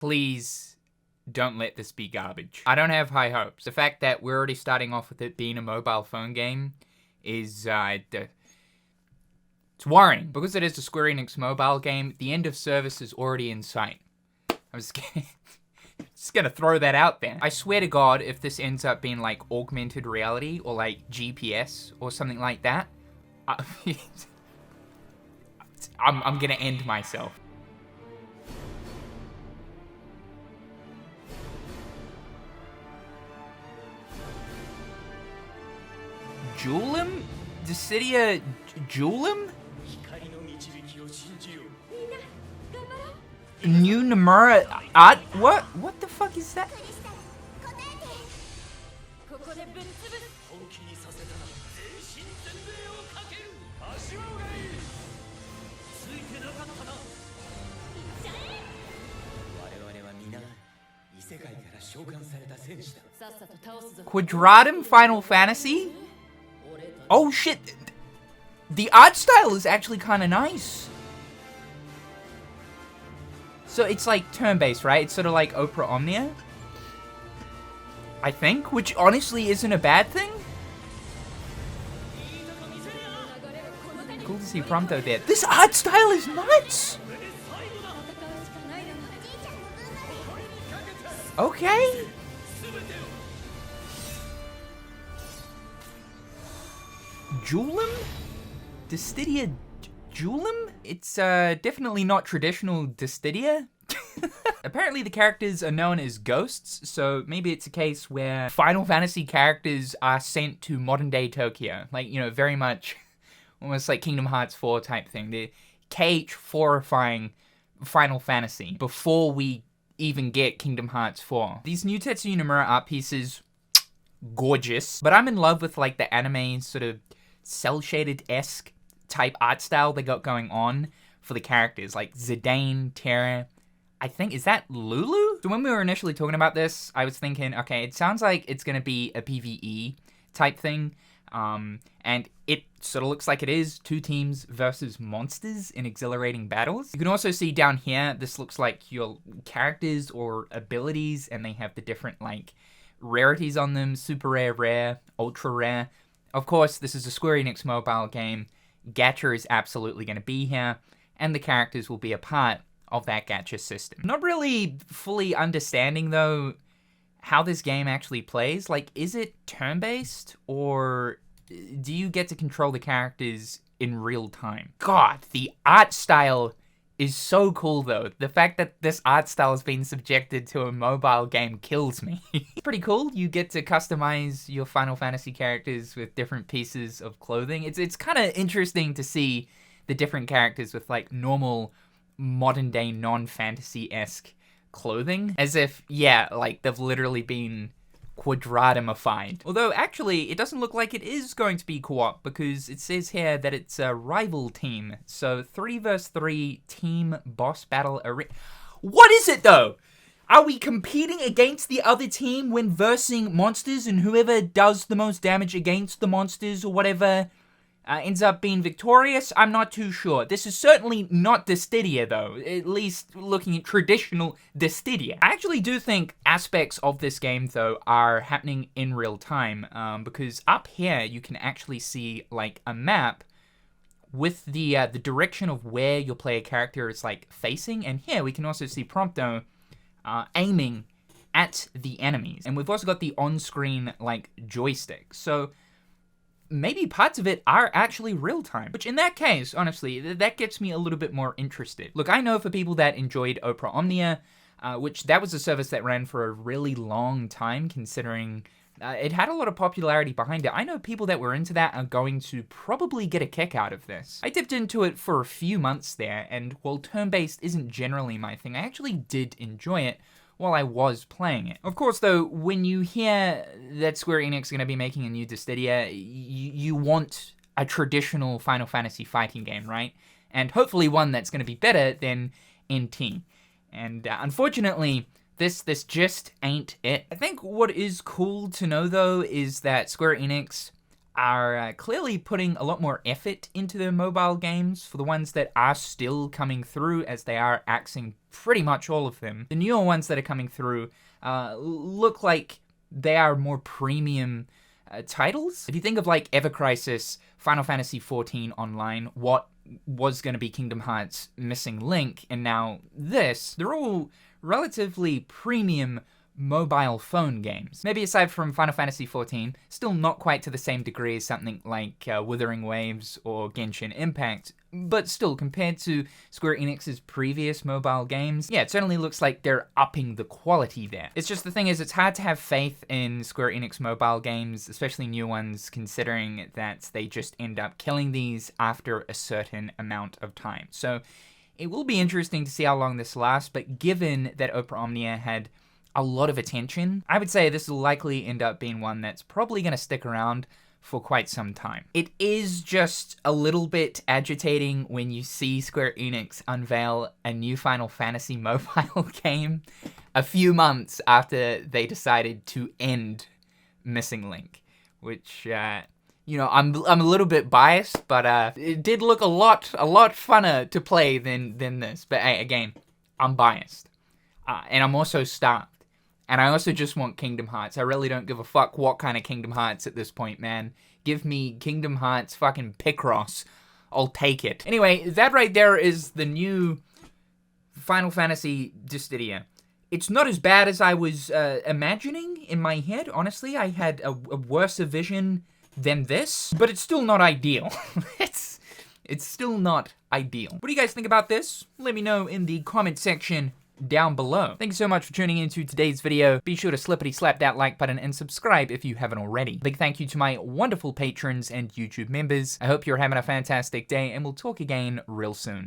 Please don't let this be garbage. I don't have high hopes. The fact that we're already starting off with it being a mobile phone game is, it's worrying. Because it is a Square Enix mobile game, the end of service is already in sight. I was just gonna throw that out there. I swear to God, if this ends up being like augmented reality or like GPS or something like that, I'm gonna end myself. Julim? Dissidia Julim? New Nomura art? What? What the fuck is that? Quadratum Final Fantasy? Oh shit! The art style is actually kind of nice. So it's like turn-based, right? It's sort of like Opera Omnia, I think, which honestly isn't a bad thing. Cool to see Prompto there. This art style is nuts! Okay. Julim? Dissidia Julim? It's definitely not traditional Dissidia. Apparently the characters are known as ghosts, so maybe it's a case where Final Fantasy characters are sent to modern day Tokyo. Like, you know, very much almost like Kingdom Hearts 4 type thing. The KH-forifying Final Fantasy before we even get Kingdom Hearts 4. These new Tetsuya Nomura art pieces, gorgeous. But I'm in love with like the anime sort of cel-shaded-esque type art style they got going on for the characters. Like Zidane, Terra, I think, is that Lulu? So when we were initially talking about this, I was thinking, okay, it sounds like it's gonna be a PvE type thing. And it sort of looks like it is 2 teams versus monsters in exhilarating battles. You can also see down here, this looks like your characters or abilities, and they have the different like rarities on them: super rare, rare, ultra rare. Of course, this is a Square Enix mobile game. Gacha is absolutely going to be here, and the characters will be a part of that gacha system. Not really fully understanding, though, how this game actually plays. Like, is it turn-based, or do you get to control the characters in real time? God, the art style is so cool, though. The fact that this art style has been subjected to a mobile game kills me. It's pretty cool. You get to customize your Final Fantasy characters with different pieces of clothing. It's kind of interesting to see the different characters with like normal modern day non-fantasy-esque clothing, as if, yeah, like they've literally been quadratumified. Although actually it doesn't look like it is going to be co-op, because it says here that it's a rival team. So 3 vs 3 team boss battle arena. What is it though? Are we competing against the other team when versing monsters, and whoever does the most damage against the monsters or whatever ends up being victorious? I'm not too sure. This is certainly not Dissidia, though, at least looking at traditional Dissidia. I actually do think aspects of this game, though, are happening in real time, because up here you can actually see like a map with the direction of where your player character is like facing, and here we can also see Prompto aiming at the enemies. And we've also got the on-screen like joystick. So maybe parts of it are actually real-time, which in that case, honestly, that gets me a little bit more interested. Look, I know for people that enjoyed Opera Omnia, which that was a service that ran for a really long time, considering it had a lot of popularity behind it. I know people that were into that are going to probably get a kick out of this. I dipped into it for a few months there, and while turn-based isn't generally my thing, I actually did enjoy it while I was playing it. Of course, though, when you hear that Square Enix is going to be making a new Dissidia, you want a traditional Final Fantasy fighting game, right? And hopefully one that's going to be better than NT. And unfortunately, this just ain't it. I think what is cool to know, though, is that Square Enix are clearly putting a lot more effort into their mobile games. For the ones that are still coming through, as they are axing pretty much all of them, the newer ones that are coming through look like they are more premium titles. If you think of like Ever Crisis, Final Fantasy XIV Online, what was going to be Kingdom Hearts Missing Link, and now this, they're all relatively premium mobile phone games. Maybe aside from Final Fantasy XIV, still not quite to the same degree as something like Wuthering Waves or Genshin Impact, but still, compared to Square Enix's previous mobile games, yeah, it certainly looks like they're upping the quality there. It's just the thing is, it's hard to have faith in Square Enix mobile games, especially new ones, considering that they just end up killing these after a certain amount of time. So it will be interesting to see how long this lasts, but given that Opera Omnia had a lot of attention, I would say this will likely end up being one that's probably going to stick around for quite some time. It is just a little bit agitating when you see Square Enix unveil a new Final Fantasy mobile game a few months after they decided to end Missing Link, which, you know, I'm a little bit biased, but it did look a lot funner to play than this. But hey, again, I'm biased, and I'm also starved. And I also just want Kingdom Hearts. I really don't give a fuck what kind of Kingdom Hearts at this point, man. Give me Kingdom Hearts fucking Picross. I'll take it. Anyway, that right there is the new Final Fantasy Dissidia. It's not as bad as I was imagining in my head. Honestly, I had a worse vision than this. But it's still not ideal. It's still not ideal. What do you guys think about this? Let me know in the comment section down below. Thank you so much for tuning into today's video. Be sure to slippity slap that like button and subscribe if you haven't already. Big thank you to my wonderful patrons and YouTube members. I hope you're having a fantastic day, and we'll talk again real soon.